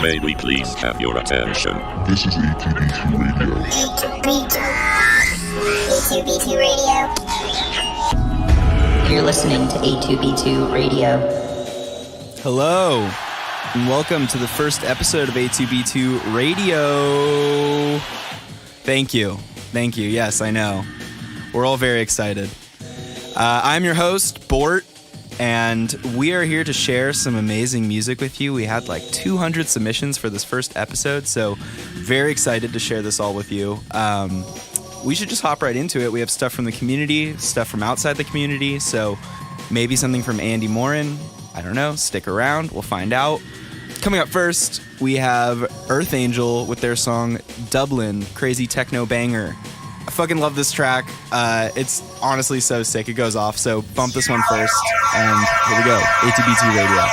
May we please have your attention? This is A2B2 Radio. A2B2 Radio. You're listening to A2B2 Radio. Hello, and welcome to the first episode of A2B2 Radio. Thank you. Yes, I know. We're all very excited. I'm your host, Bort, and we are here to share some amazing music with you. We had like 200 submissions for this first episode, so very excited to share this all with you. We should just hop right into it. We have stuff from the community, stuff from outside the community, so maybe something from Andy Morin. I don't know. Stick around. We'll find out. Coming up first, we have EARTHANGEL with their song Dublin, crazy techno banger. I fucking love this track. It's honestly so sick. It goes off. So bump this one first. And here we go. A2B2 Radio.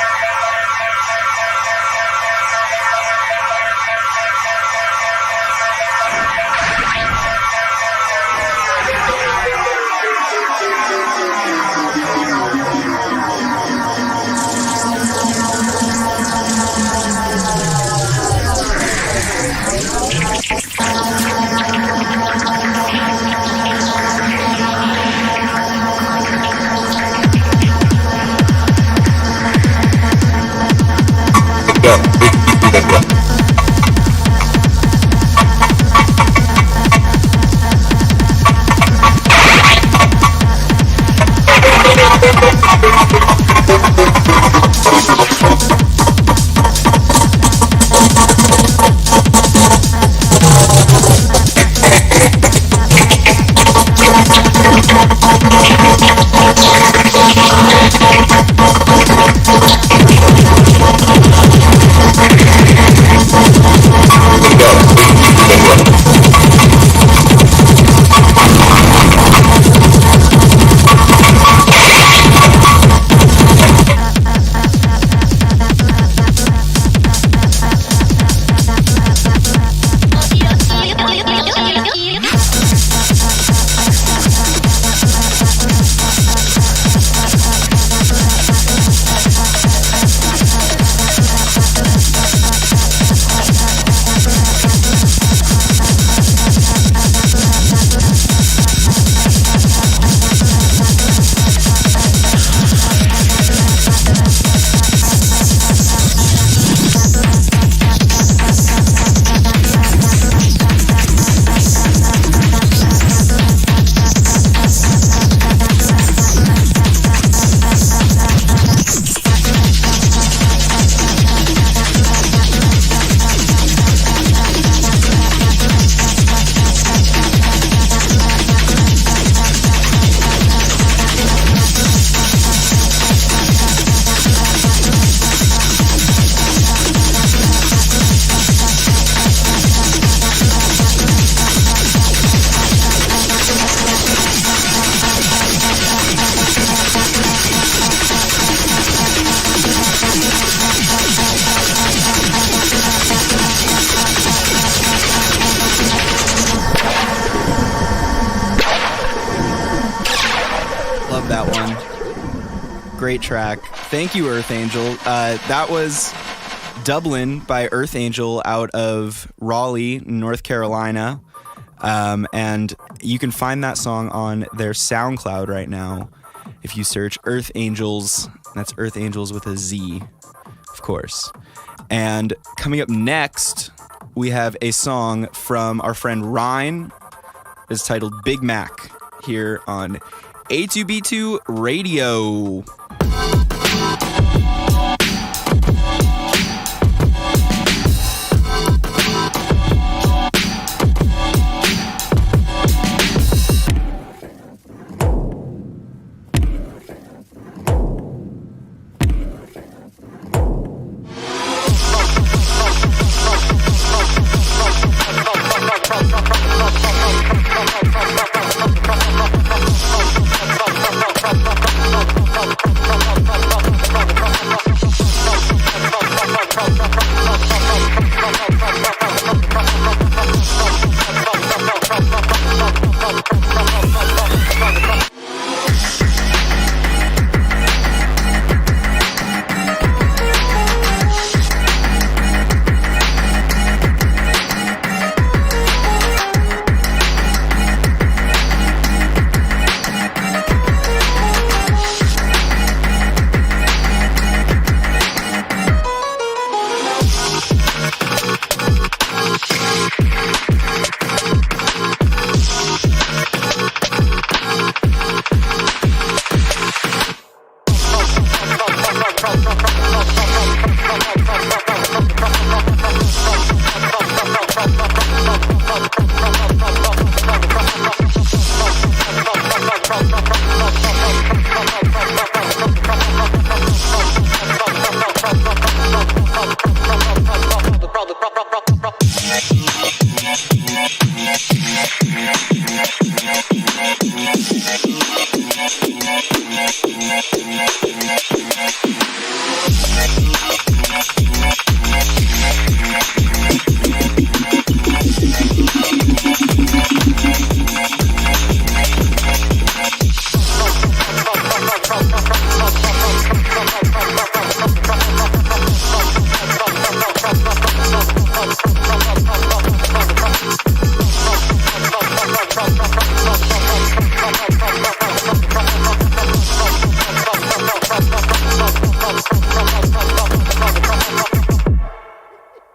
Great track. Thank you, Earth Angel. That was Dublin by Earth Angel out of Raleigh, North Carolina. And you can find that song on their SoundCloud right now if you search Earth Angels. That's Earth Angels with a Z, of course. And coming up next, we have a song from our friend Rhyne. It's titled Big Mac here on A2B2 Radio.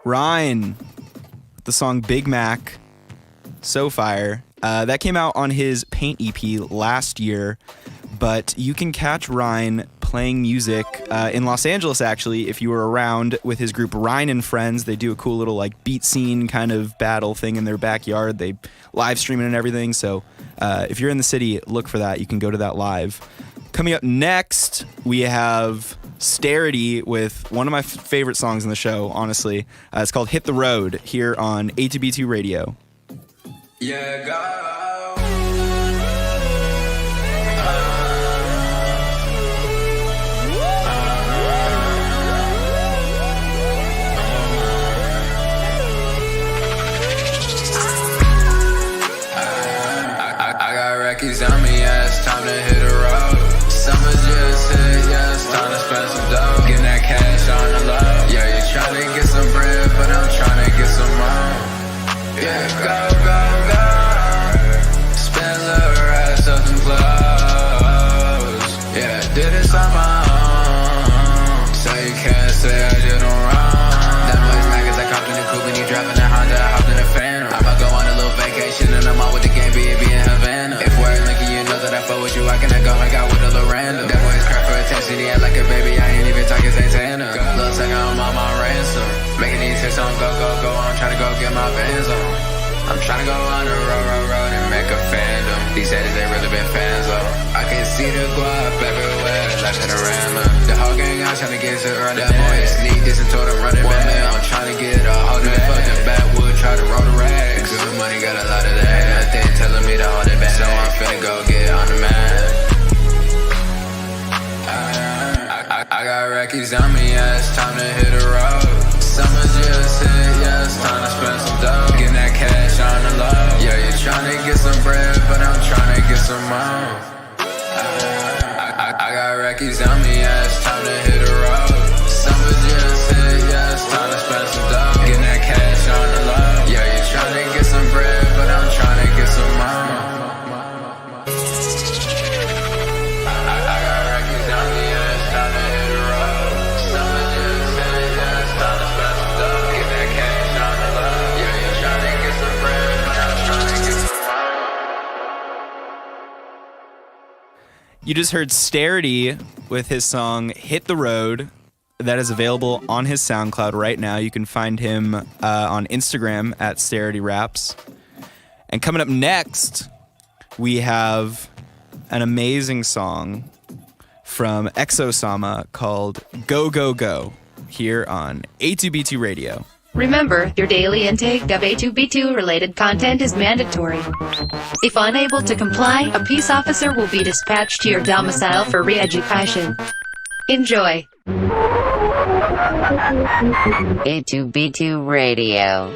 Rhyne, the song Big Mac, so fire. That came out on his Paint EP last year, but you can catch Rhyne playing music in Los Angeles, actually, if you were around with his group Rhyne and Friends. They do a cool little like beat scene kind of battle thing in their backyard. They live stream it and everything, so if you're in the city, look for that. You can go to that live. Coming up next, we have Starity with one of my favorite songs in the show, honestly. It's called Hit the Road here on A2B2 Radio. Yeah, go. I got Rockies on me, yeah, it's time to hit the road. Summer just hit, yeah, it's time to spend some dough. Getting that cash on the low. Yeah, you tryna get some bread, but I'm tryna get some more. Yeah, go, go, go. Spend a little rest of some clothes. Yeah, did this on my own. So you can't say I did no wrong. That boy's mad cause I copped in the coupe and he driving the Honda, I hopped in the Phantom. I'ma go on a little vacation and I'm out with the game, be in Havana. If we're linking, you know that I fuck with you, I cannot go hang out with a little random. That boy's cry for attention, he act like a baby, I ain't even talking Santana. Looks like I'm on my ransom. Making these hits on go, go, go, I'm trying to go get my Vans on. I'm trying to go on the road and make a fandom. These haters ain't really been fans though. I can see the guap everywhere, like in a rama. The whole gang out trying to get to earn that boy sneak this and told him running back. I'm trying to get a hold of that fucking backwood, try to roll the rags. Good money got a lot of that. Nothing telling me to hold it back, so I'm finna go get on the mat. I got Rockies on me, yeah, it's time to hit the road. Summer just hit, yeah, it's time to spend some dough. Getting that cash on the low. Yeah, you tryna get some bread, but I'm tryna get some more. I got Ricky's on me, yeah, it's time to hit a road. Summer just hit, yeah, it's time to spend some dough. Getting that cash on the low. Yeah, you tryna get some bread, but I'm tryna get some more. I got Ricky's on me, yeah, it's time to hit a road. Summer just hit, yeah, it's time to spend some dough. Getting that cash on the low. Yeah, you tryna get some bread, but I'm tryna get some more. You just heard Starity with his song Hit the Road. That is available on his SoundCloud right now. You can find him on Instagram at Starity Raps. And coming up next, we have an amazing song from Exosama called Go Go Go here on A2B2 Radio. Remember, your daily intake of A2B2 related content is mandatory. If unable to comply, a peace officer will be dispatched to your domicile for re-education. Enjoy. A2B2 Radio.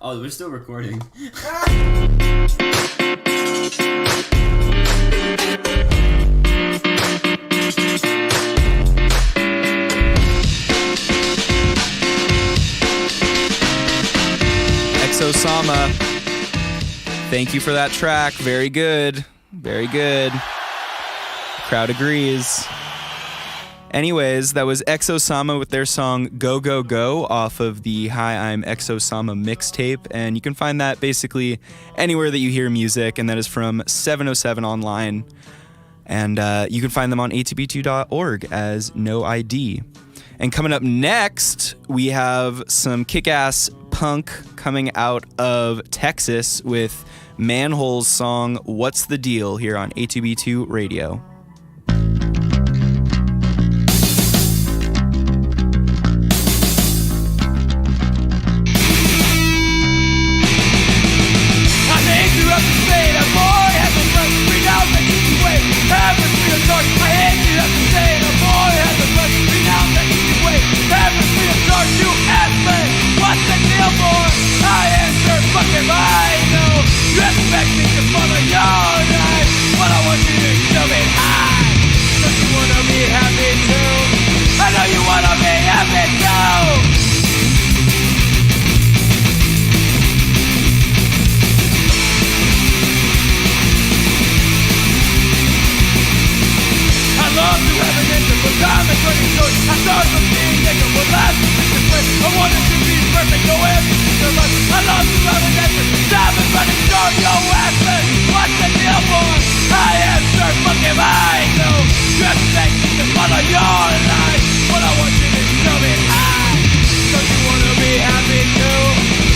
Oh, we're still recording. Exosama, thank you for that track. Very good. Very good. Crowd agrees. Anyways, that was Exosama with their song Go Go Go off of the Hi, I'm Exosama mixtape, and you can find that basically anywhere that you hear music, and that is from 707 Online, and you can find them on a2b2.org as No ID. And coming up next, we have some kick-ass punk coming out of Texas with Manhole's song What's the Deal here on A2B2 Radio.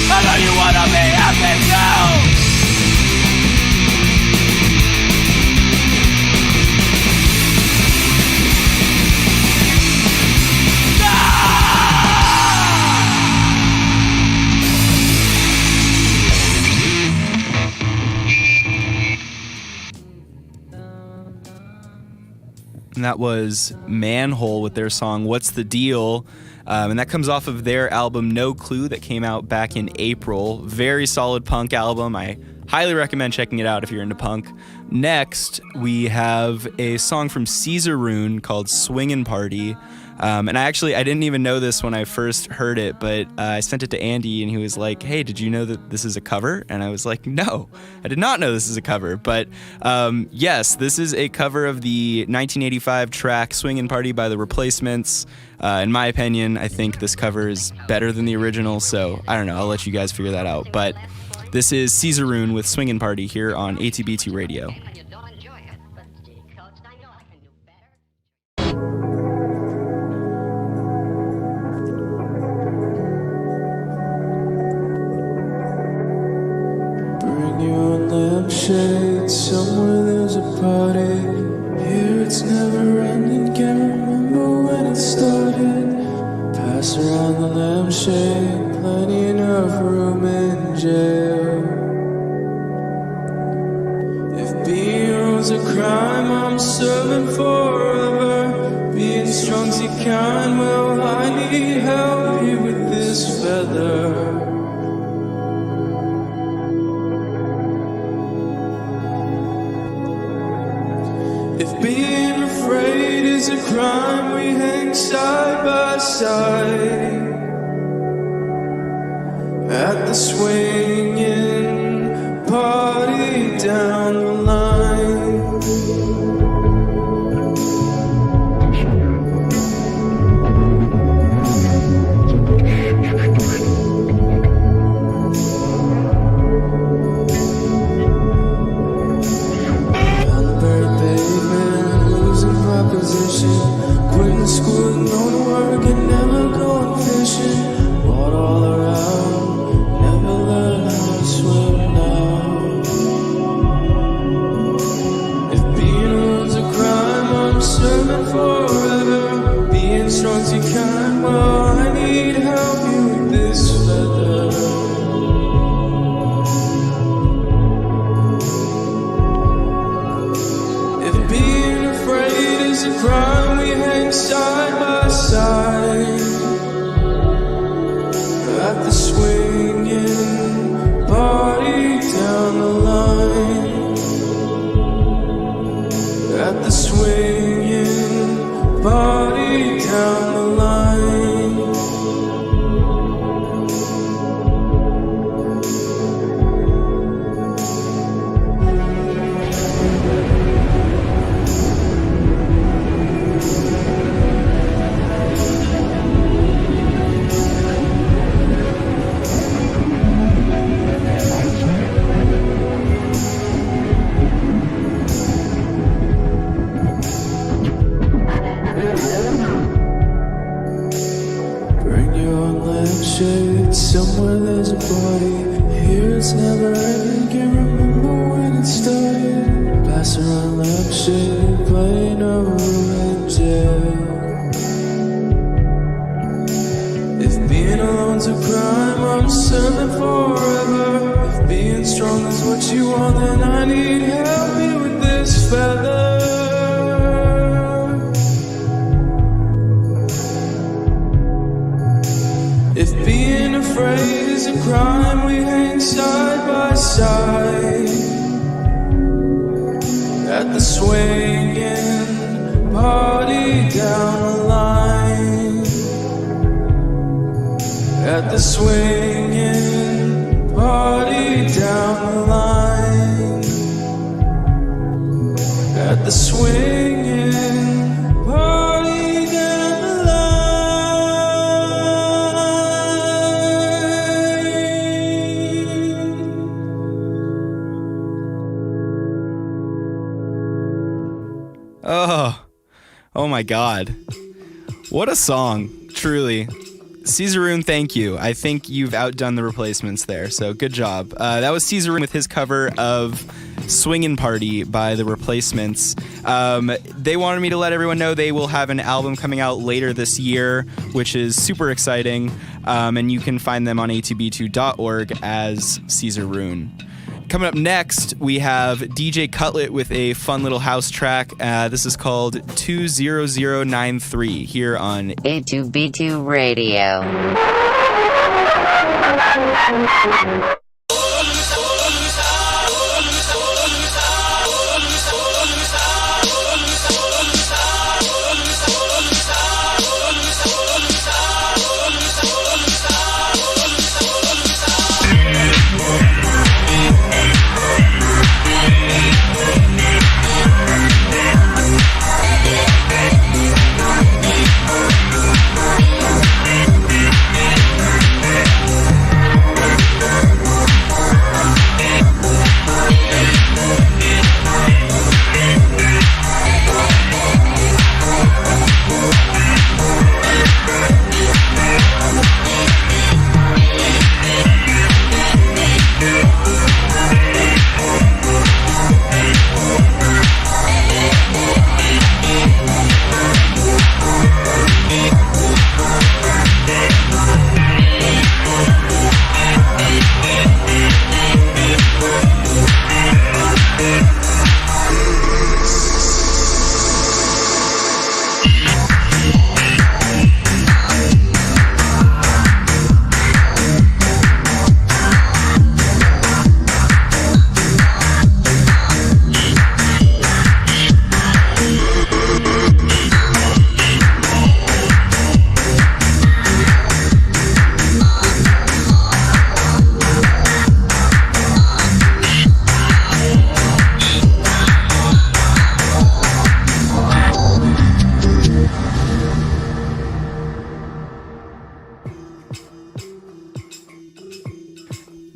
I know you wanna be happy And that was Manhole with their song What's the Deal? And that comes off of their album No Clue that came out back in April. Very solid punk album. I highly recommend checking it out if you're into punk. Next, we have a song from Rune called Swinginparty. And I didn't even know this when I first heard it, but I sent it to Andy and he was like, hey, did you know that this is a cover? And I was like, no, I did not know this is a cover. But yes, this is a cover of the 1985 track Swinginparty by The Replacements. In my opinion, I think this cover is better than the original, so I don't know, I'll let you guys figure that out. But this is Rune with Swinginparty here on A2B2 Radio. Shade, somewhere there's a party. Here it's never ending, can't remember when it started. Pass around the lampshade, plenty enough room in jail. If being was a crime, I'm serving forever. Being strong's you kind, well I need help here with this feather. If being afraid is a crime, we hang side by side at the swinging party down the line. Quitting school, no work, and never going fishing. Bought all around, never learned how to swim now. If being alone's a crime, I'm serving forever. Being strong's you kind, well I need help you with this feather. If being afraid is a crime, we hang side by side at the swinging party down the line. At the swinging party down the line. Somewhere there's a party. Here it's never ending, can't remember when it started. Pass around lampshade, playing over in jail. If being alone's a crime, I'm serving forever. If being strong is what you want, then I need help here with this feather. If being afraid is a crime, we hang side by side at the swinging party down the line. At the swinging party down the line. At the swinging party down the line. Oh my God. What a song, truly. Rune, thank you. I think you've outdone the Replacements there, so good job. That was Rune with his cover of Swinginparty by the Replacements. They wanted me to let everyone know they will have an album coming out later this year, which is super exciting, and you can find them on a2b2.org as Rune. Coming up next, we have DJ Cutlet with a fun little house track. This is called 20093 here on A2B2 Radio.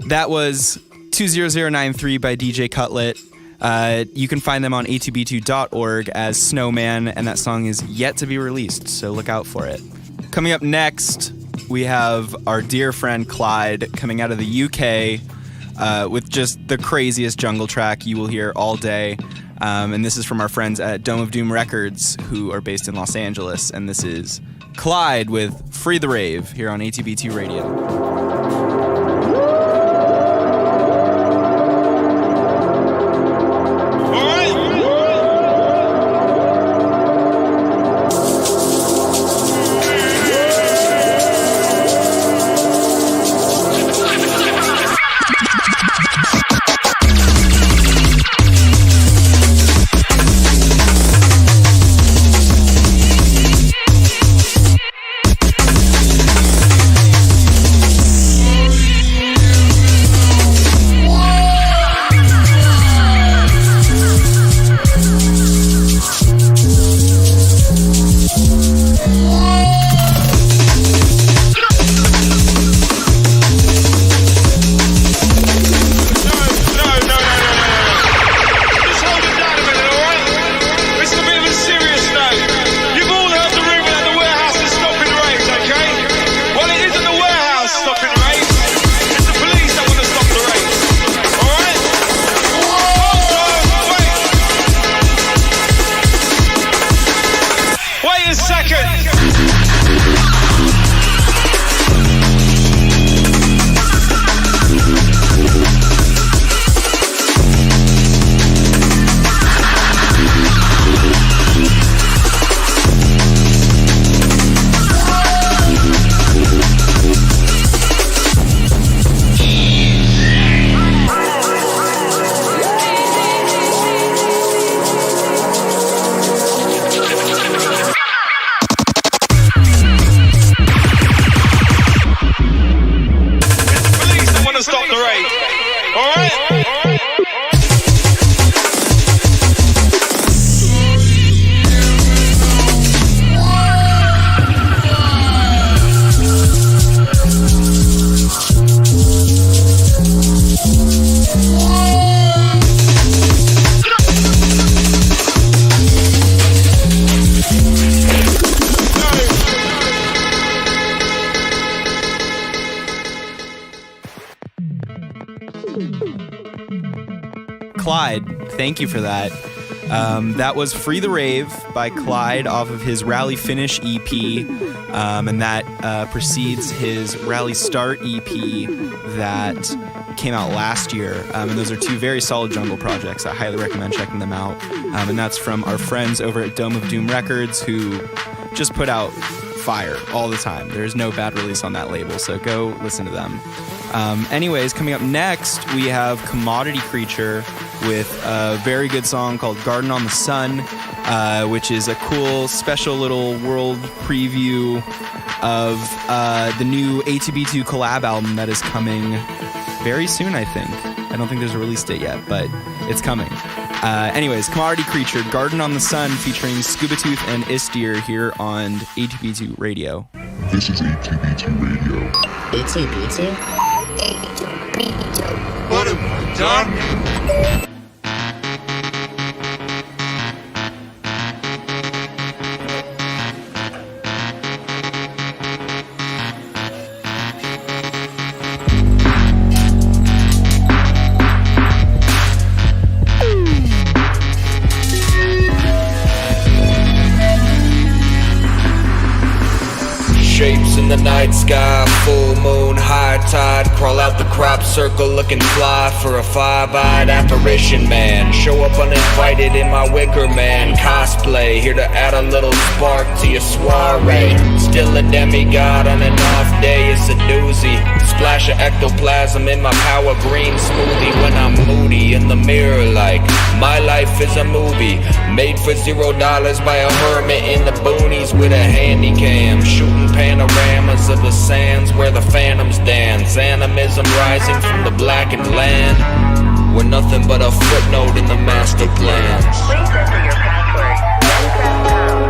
That was 20093 by DJ Cutlet. You can find them on a2b2.org as Snowman, and that song is yet to be released, so look out for it. Coming up next, we have our dear friend CLYDE coming out of the UK with just the craziest jungle track you will hear all day. And this is from our friends at Dome of Doom Records, who are based in Los Angeles, and this is CLYDE with Free the Rave here on A2B2 Radio. CLYDE, thank you for that. That was Free the Rave by CLYDE off of his Rally Finish EP, and that precedes his Rally Start EP that came out last year, and those are two very solid jungle projects. I highly recommend checking them out. And that's from our friends over at Dome of Doom Records, who just put out fire all the time. There's no bad release on that label, so go listen to them. Anyways, coming up next, we have Commodity Creature with a very good song called Garden on the Sun, which is a cool, special little world preview of the new A2B2 collab album that is coming very soon, I think. I don't think there's a release date yet, but it's coming. Anyways, Commodity Creature, Garden on the Sun, featuring Scubatooth and isdeer here on A2B2 Radio. This is A2B2 Radio. A2B2? What have I done? Shapes in the night sky, full moon, high tide. Crawl out the crop circle looking fly for a five-eyed apparition man. Show up uninvited in my wicker man cosplay, here to add a little spark to your soiree. Still a demigod on an off day, it's a doozy. Splash of ectoplasm in my power green smoothie when I'm moody in the mirror like my life is a movie made for $0 by a hermit in the boonies with a handy cam, shooting panoramas of the sands where the phantoms dance. Animism rising from the blackened land. We're nothing but a footnote in the master plan. Please enter your password, then press pound.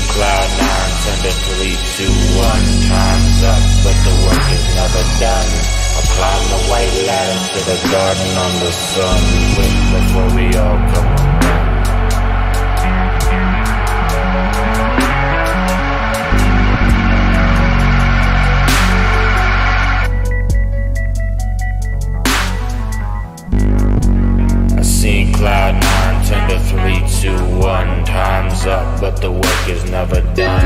Cloud 9, tender 3, 2, 1, time's up, but the work is never done. I climb the white ladder to the garden on the sun, quick before we all come undone. I seen Cloud 9, tender 3, 2, 1, time's up, but the work is never done.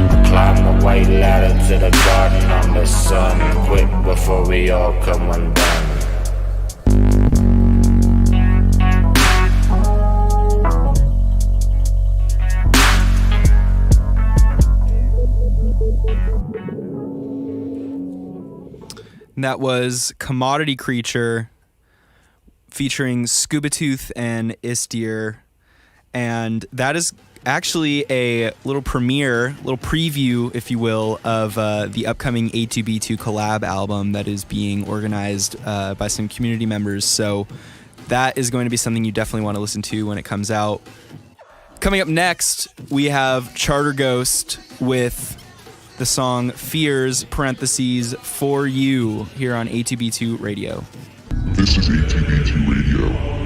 I climb the white ladder to the garden on the sun, quick before we all come undone. And that was Commodity Creature featuring Scubatooth and isdeer. And that is actually a little premiere, little preview, if you will, of the upcoming A2B2 collab album that is being organized by some community members. So that is going to be something you definitely want to listen to when it comes out. Coming up next, we have Charter Ghost with the song Fears, parentheses, For You, here on A2B2 Radio. This is A2B2 Radio.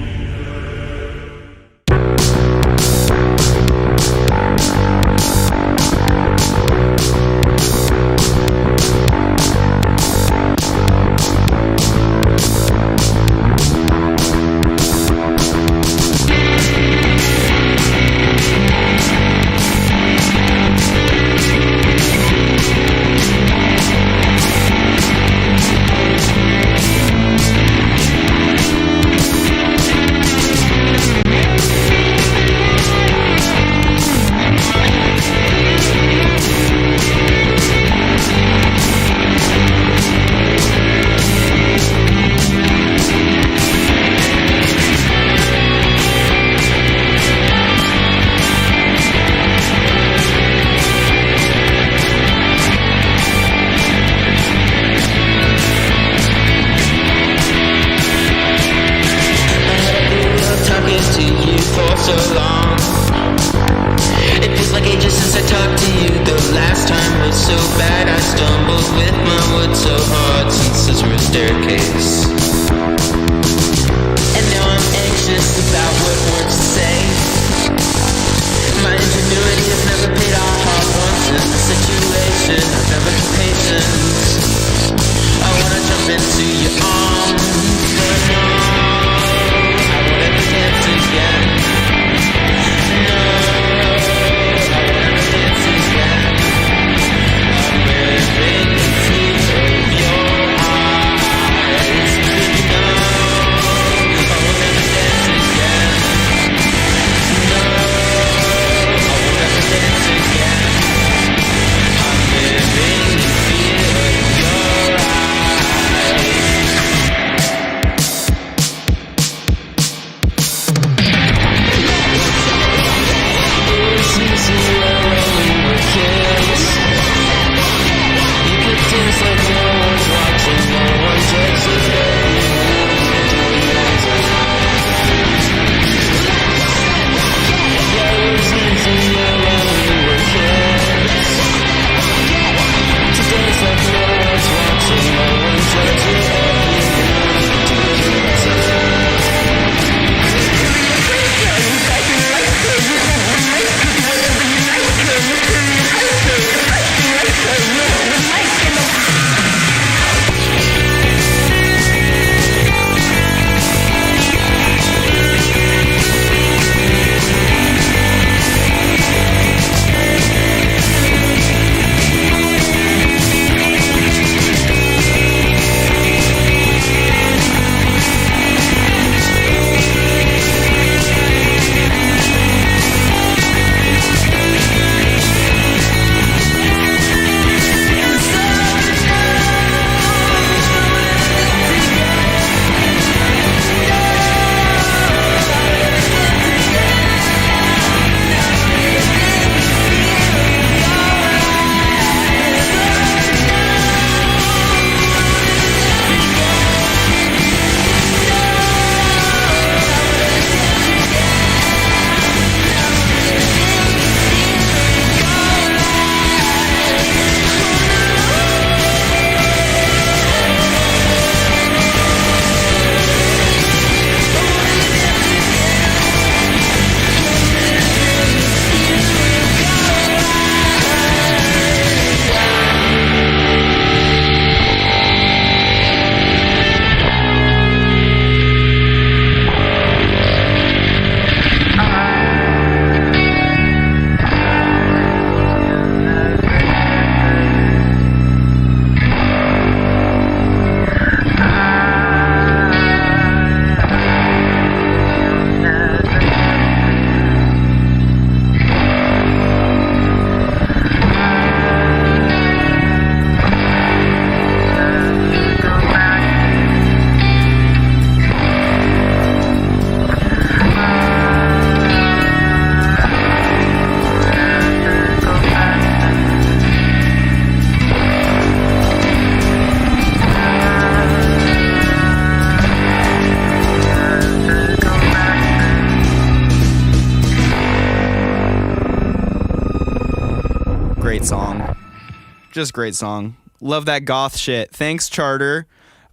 so hard since this we're staircase. And now I'm anxious about what words to say. My ingenuity has never paid off once in the situation. I've never been patient. I wanna jump into your arms, but no, I won't ever dance again. No, I won't ever dance again. I'm living in fear of your eyes. No, I won't ever dance again. No, I won't ever dance again. I'm living in fear of your eyes. It was easier when we were kids. You could dance like no one's watching, no one judges Yeah, it was easier when we were kids. To dance like no one's watching, no one judges Just great song. Love that goth shit. Thanks, Charter.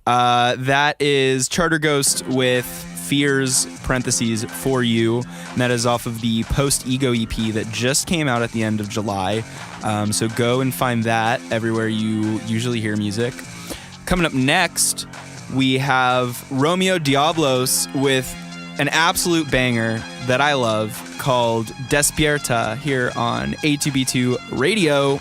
That is Charter Ghost with Fears, parentheses, For You. And that is off of the Post Ego EP that just came out at the end of July. So go and find that everywhere you usually hear music. Coming up next, we have Romeo Diablos with an absolute banger that I love called Despierta here on A2B2 Radio.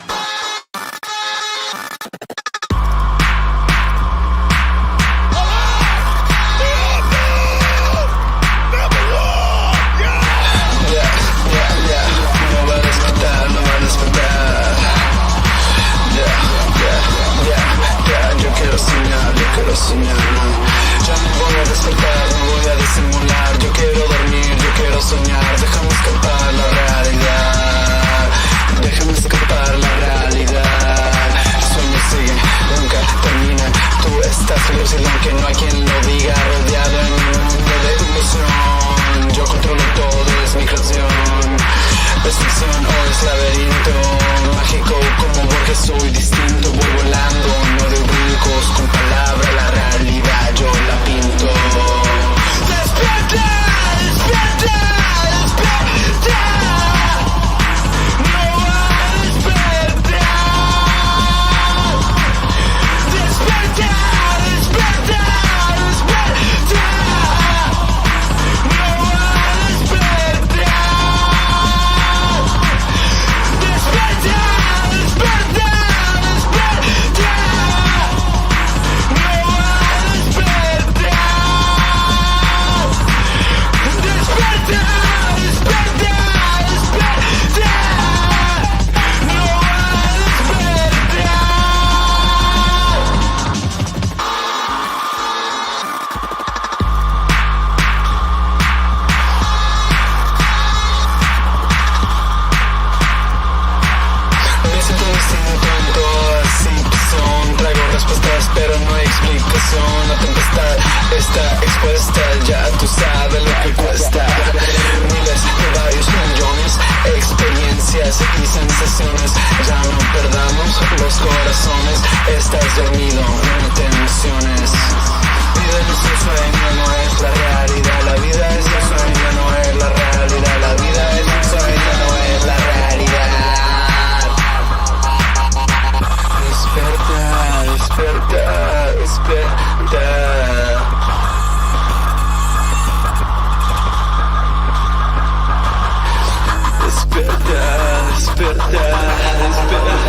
Ya no voy a despertar, no voy a disimular. Yo quiero dormir, yo quiero soñar. Déjame escapar la realidad. Déjame escapar la realidad. Sueños siguen, nunca terminan. Tú estás lúcido aunque no hay quien lo diga. Rodeado en un mundo de ilusión. Yo controlo todo, es mi creación. Es ficción o es laberinto mágico como Borges, soy distinto. Voy volando, no devuelvo sensación, la tempestad está expuesta, ya tú sabes lo que cuesta. Miles de varios millones, experiencias y sensaciones. Ya no perdamos los corazones, estás dormido, no te emociones. Vida es un sueño, no es la realidad. La vida es un sueño, no es la realidad. La vida es un sueño, no es la realidad. Despierta, despierta, despierta. Despierta, despierta, despierta.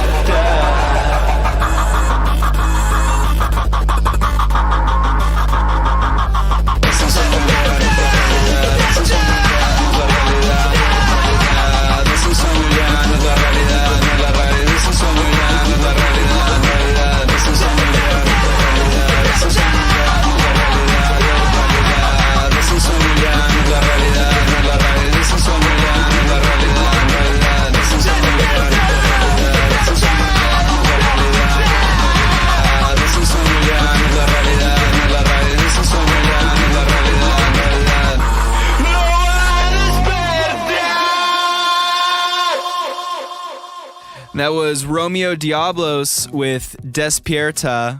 That was Romeo Diablos with Despierta.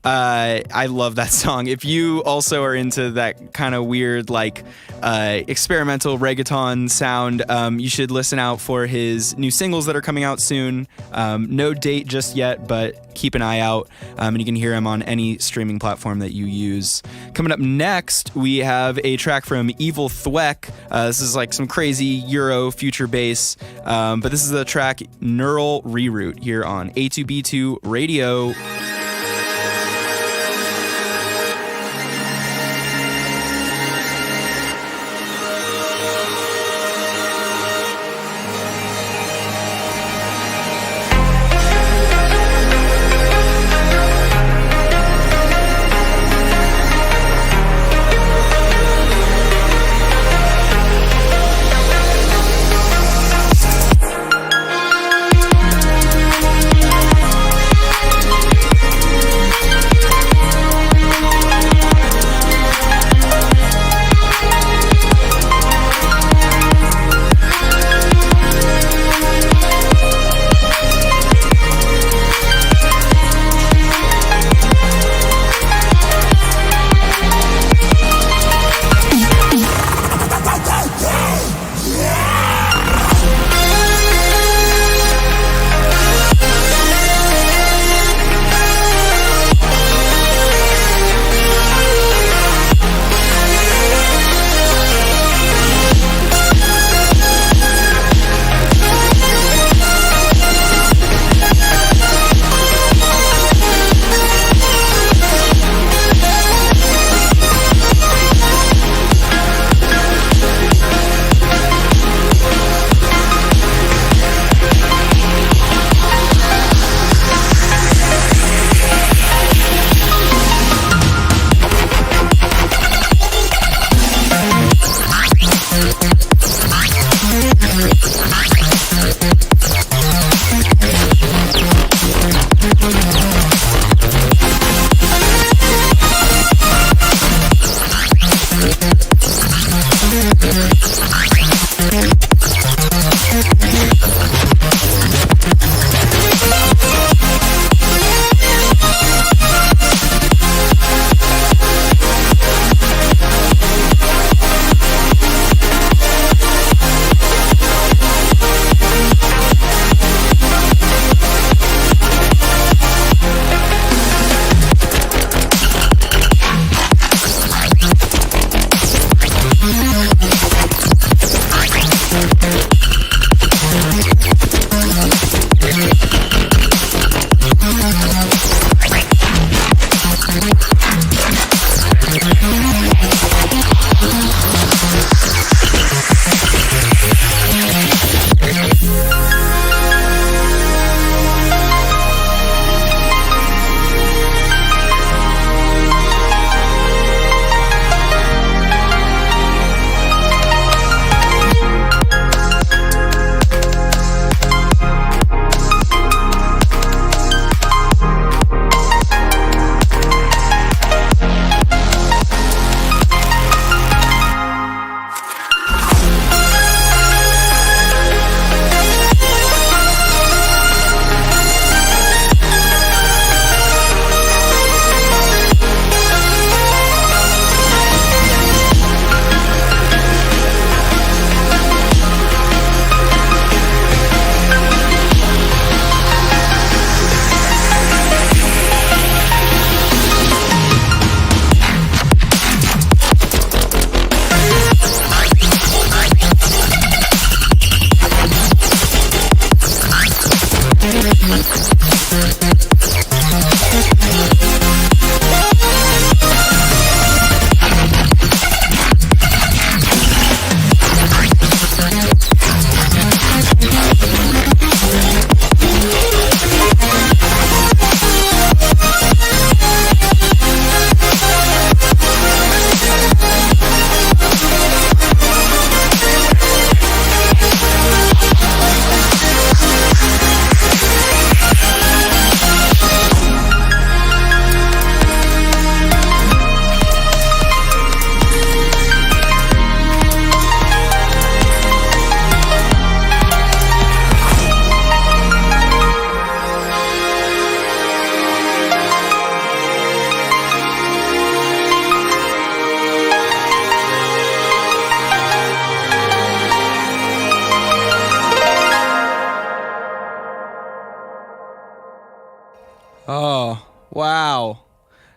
I love that song. If you also are into that kind of weird, like, experimental reggaeton sound, you should listen out for his new singles that are coming out soon. No date just yet, but keep an eye out, and you can hear him on any streaming platform that you use. Coming up next, we have a track from Evil Thwek. This is like some crazy Euro future bass, but this is the track Neural Reroute here on A2B2 Radio.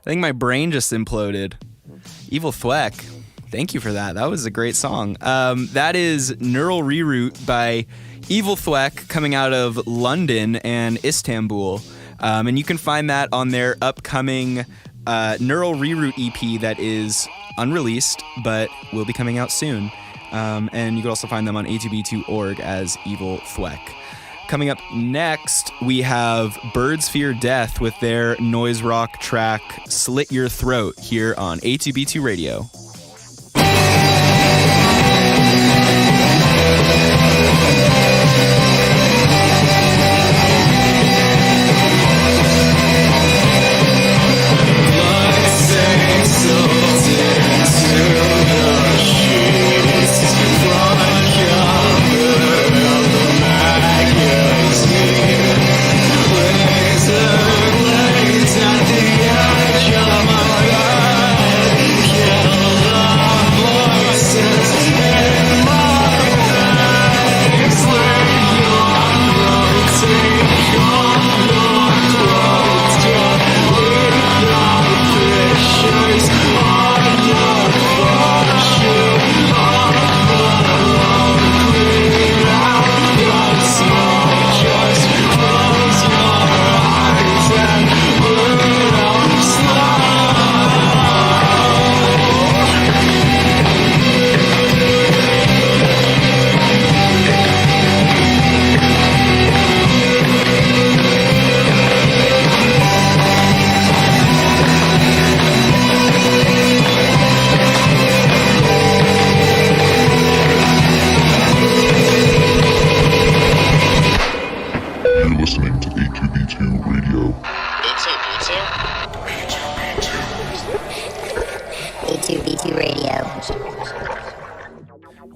think my brain just imploded. Evil Thwek. Thank you for that. That was a great song. That is Neural Reroute by Evil Thwek, coming out of London and Istanbul. And you can find that on their upcoming Neural Reroute EP that is unreleased, but will be coming out soon. And you can also find them on A2B2.org as Evil Thwek. Coming up next, we have Birds Fear Death with their noise rock track Slit Your Throat here on A2B2 Radio.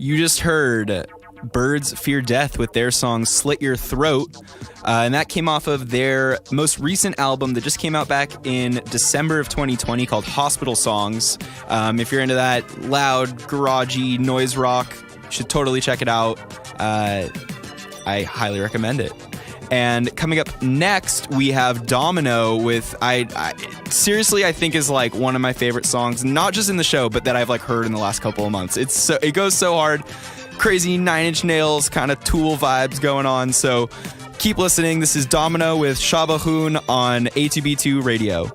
You just heard Birds Fear Death with their song Slit Your Throat, and that came off of their most recent album that just came out back in December of 2020 called Hospital Songs. If you're into that loud, garagey noise rock, you should totally check it out. I highly recommend it. And coming up next, we have Domino with, seriously, I think is like one of my favorite songs, not just in the show, but that I've like heard in the last couple of months. It goes so hard, crazy Nine Inch Nails kind of Tool vibes going on. So keep listening. This is Domino with Shabahun on A2B2 Radio.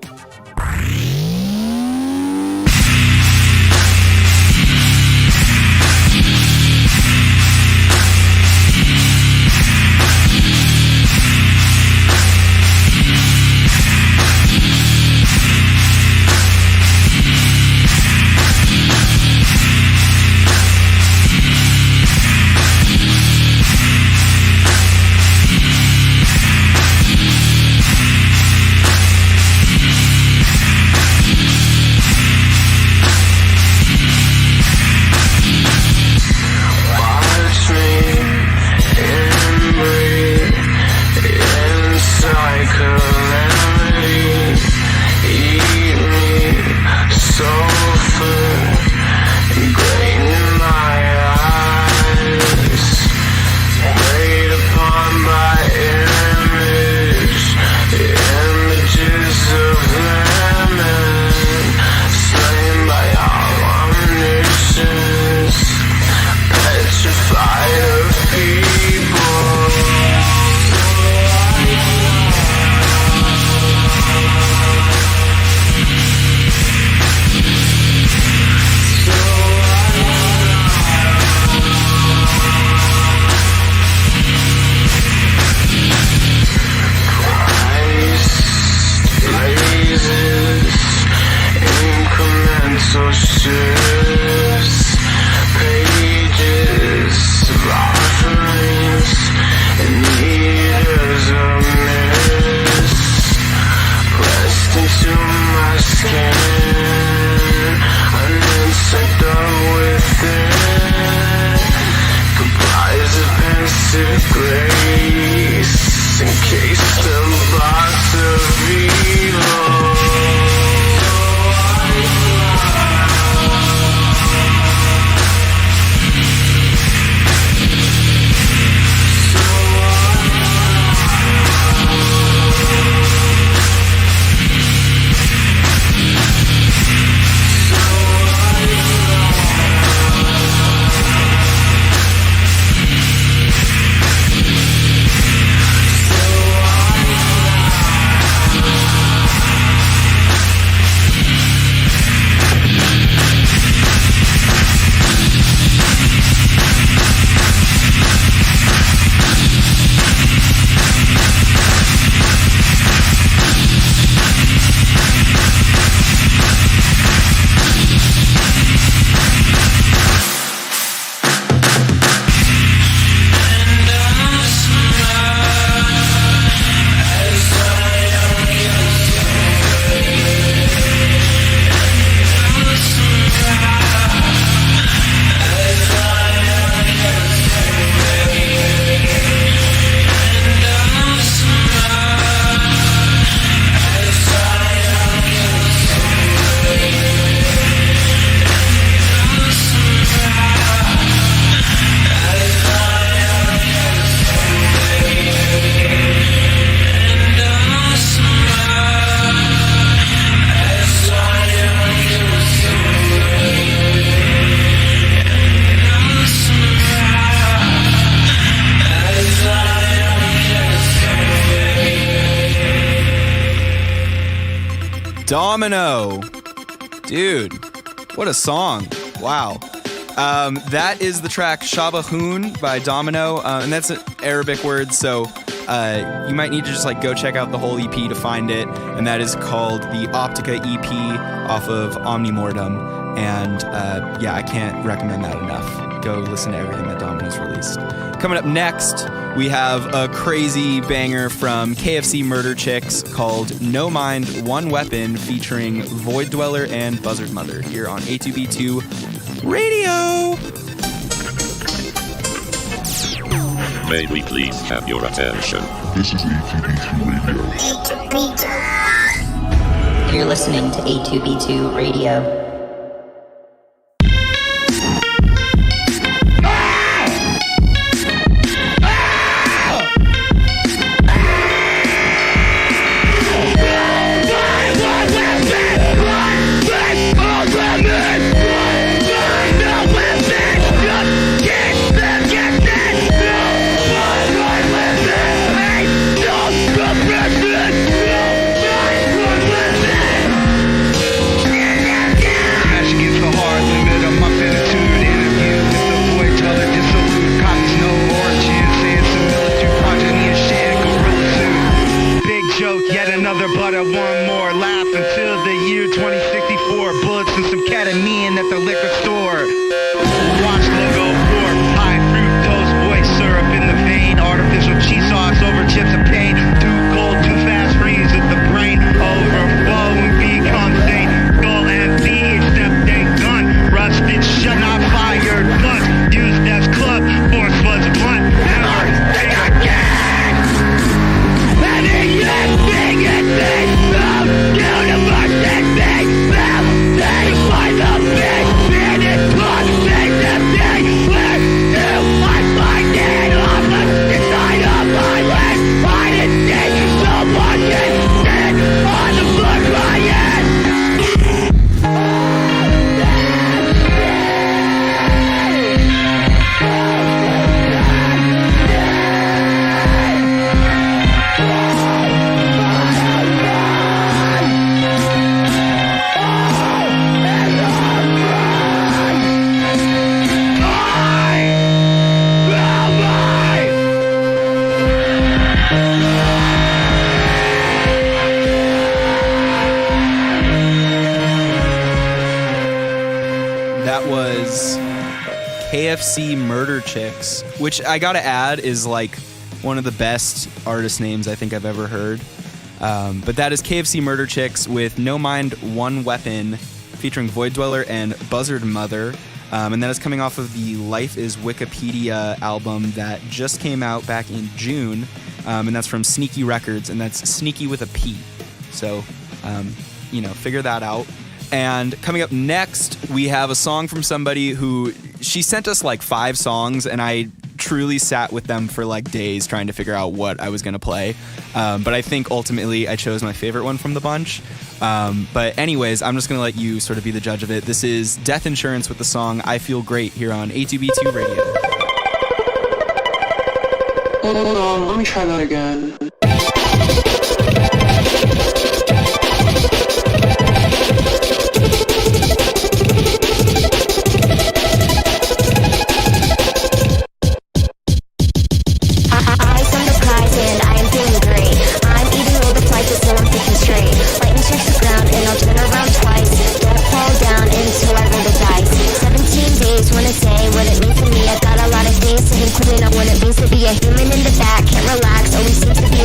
Domino. Dude, what a song. Wow. That is the track Scubatooth by Domino, and that's an Arabic word, so you might need to just like go check out the whole EP to find it, and that is called the Optica EP off of Omnimortem, and yeah, I can't recommend that enough. Go listen to everything that Domino's released. Coming up next, we have a crazy banger from KFC Murder Chicks called No Mind, One Weapon, featuring Voiddweller and Buzzard Mother here on A2B2 Radio. May we please have your attention? This is A2B2 Radio. A2B2. You're listening to A2B2 Radio. KFC Murder Chicks, which I gotta add is like one of the best artist names I think I've ever heard. But that is KFC Murder Chicks with No Mind, One Weapon, featuring Voiddweller and Buzzard Mother. And that is coming off of the Life is Wikipedia album that just came out back in June. And that's from Sneaky Records, and that's Sneaky with a P. So, figure that out. And coming up next, we have a song from somebody who, she sent us like 5 songs, and I truly sat with them for like days trying to figure out what I was going to play. But I think ultimately I chose my favorite one from the bunch. But anyways, I'm just going to let you sort of be the judge of it. This is Death Insurance with the song I Feel Great here on A2B2 Radio. Hold on, let me try that again. A human in the back, can't relax, always seems to be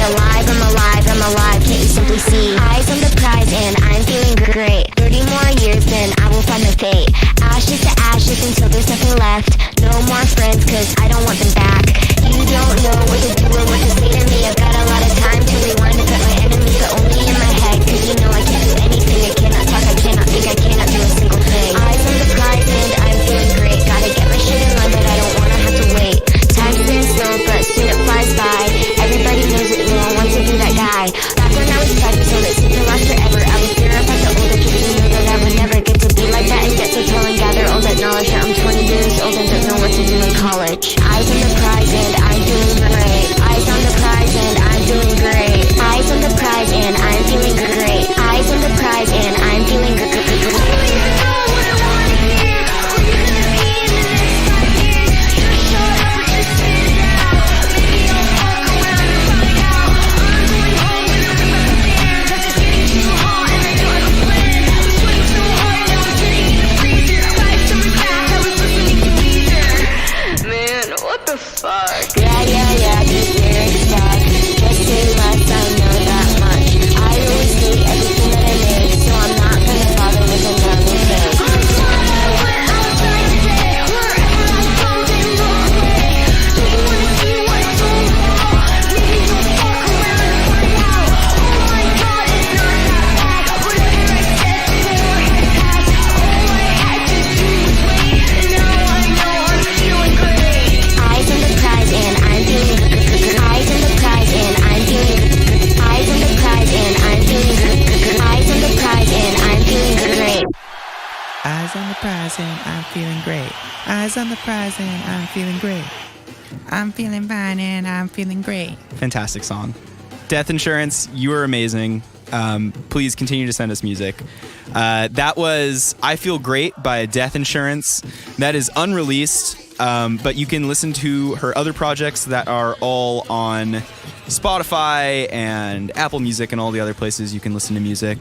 Eyes on the prize and I'm feeling great. Eyes on the prize and I'm feeling great. I'm feeling fine and I'm feeling great. Fantastic song. Death Insurance, you are amazing. Please continue to send us music. That was I Feel Great by Death Insurance. That is unreleased, but you can listen to her other projects that are all on Spotify and Apple Music and all the other places you can listen to music.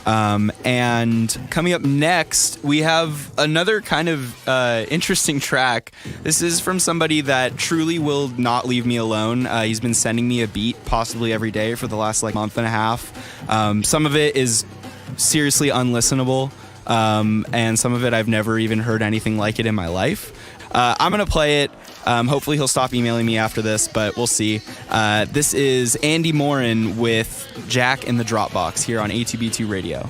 And coming up next, we have another kind of interesting track. This is from somebody that truly will not leave me alone. He's been sending me a beat possibly every day for the last month and a half. Some of it is seriously unlistenable, and some of it I've never even heard anything like it in my life. I'm going to play it. Hopefully he'll stop emailing me after this, but we'll see. This is Andy Morin with Jack in the Dropbox here on A2B2 Radio.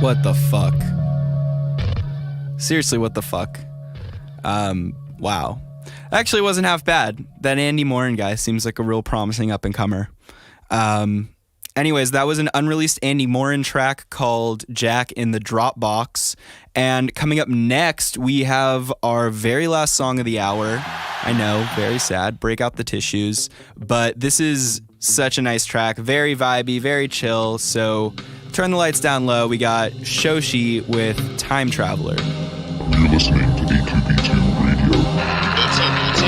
What the fuck? Seriously, what the fuck? Wow. Actually, it wasn't half bad. That Andy Morin guy seems like a real promising up-and-comer. Anyways, that was an unreleased Andy Morin track called Jack in the Dropbox. And coming up next, we have our very last song of the hour. I know, very sad. Break out the tissues. But this is such a nice track. Very vibey, very chill. So turn the lights down low. We got Shoshy with Time Traveler. You're listening to A2B2 Radio. A2B2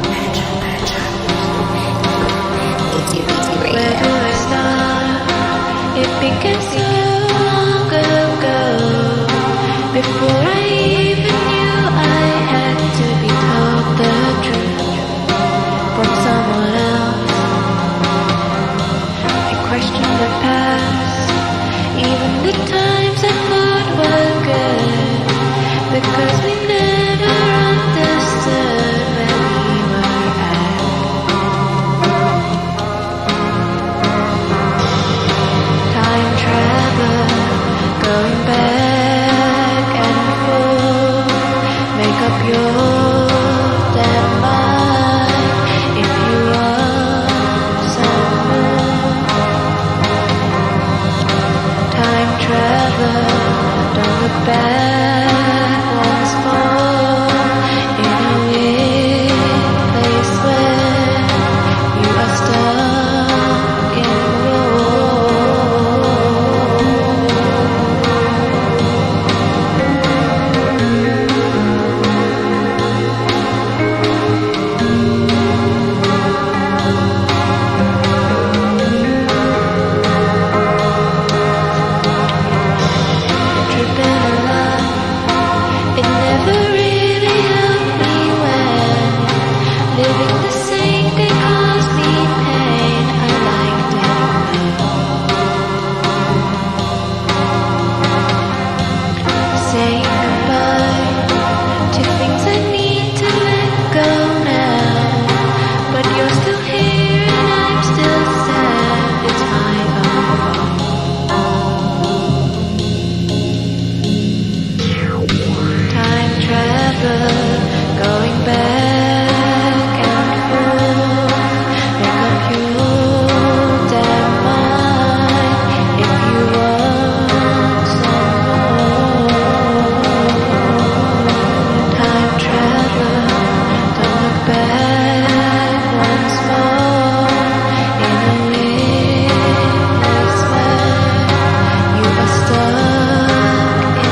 Radio. Where do I start? It begins to question the past, even the times I thought were good, because we never understood where we were at. Time travel, going back and forth, make up your damn mind if you want some more. Time travel, don't look back once more, in a weird place where you are stuck in tripping along. It never really helped me when living the same day caused me pain. I liked it though. Saying goodbye to things I need to let go now, but you're still here and I'm still sad. It's my own fault. Time travel, going back and forth, make up your damn mind if you want some more. Time travel, don't look back once more, in a weird place where you are stuck in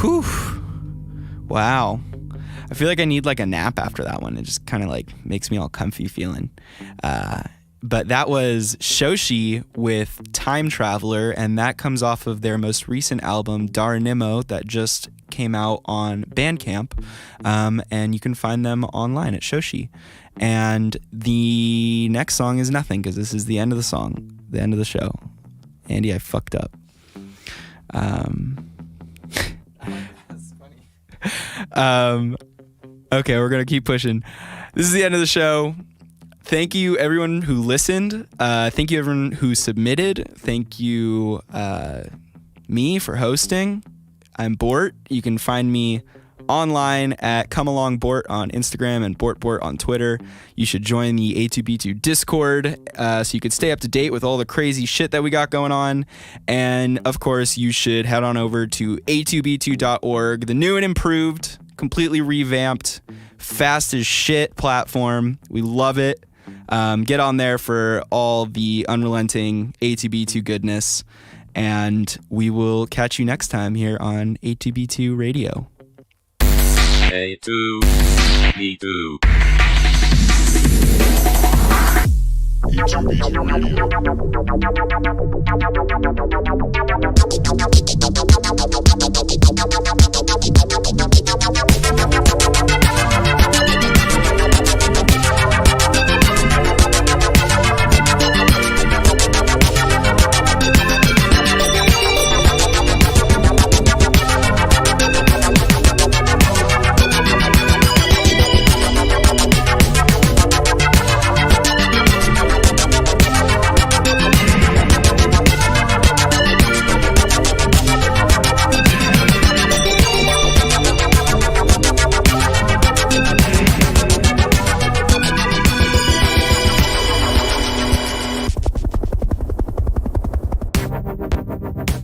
Whew. Wow. I feel like I need like a nap after that one. It just kind of like makes me all comfy feeling. But that was Shoshy with Time Traveler, and that comes off of their most recent album, Daranimo, that just came out on Bandcamp. And you can find them online at Shoshy. And the next song is nothing, because this is the end of the song, the end of the show. Andy, I fucked up. That's funny. Okay, we're going to keep pushing. This is the end of the show. Thank you, everyone who listened. Thank you, everyone who submitted. Thank you, me, for hosting. I'm Bort. You can find me online at ComeAlongBort on Instagram and BortBort on Twitter. You should join the A2B2 Discord so you can stay up to date with all the crazy shit that we got going on. And, of course, you should head on over to a2b2.org, the new and improved, completely revamped, fast as shit platform. We love it. Get on there for all the unrelenting A2B2 goodness, and we will catch you next time here on A2B2 Radio. A2B2. A2B2 Radio.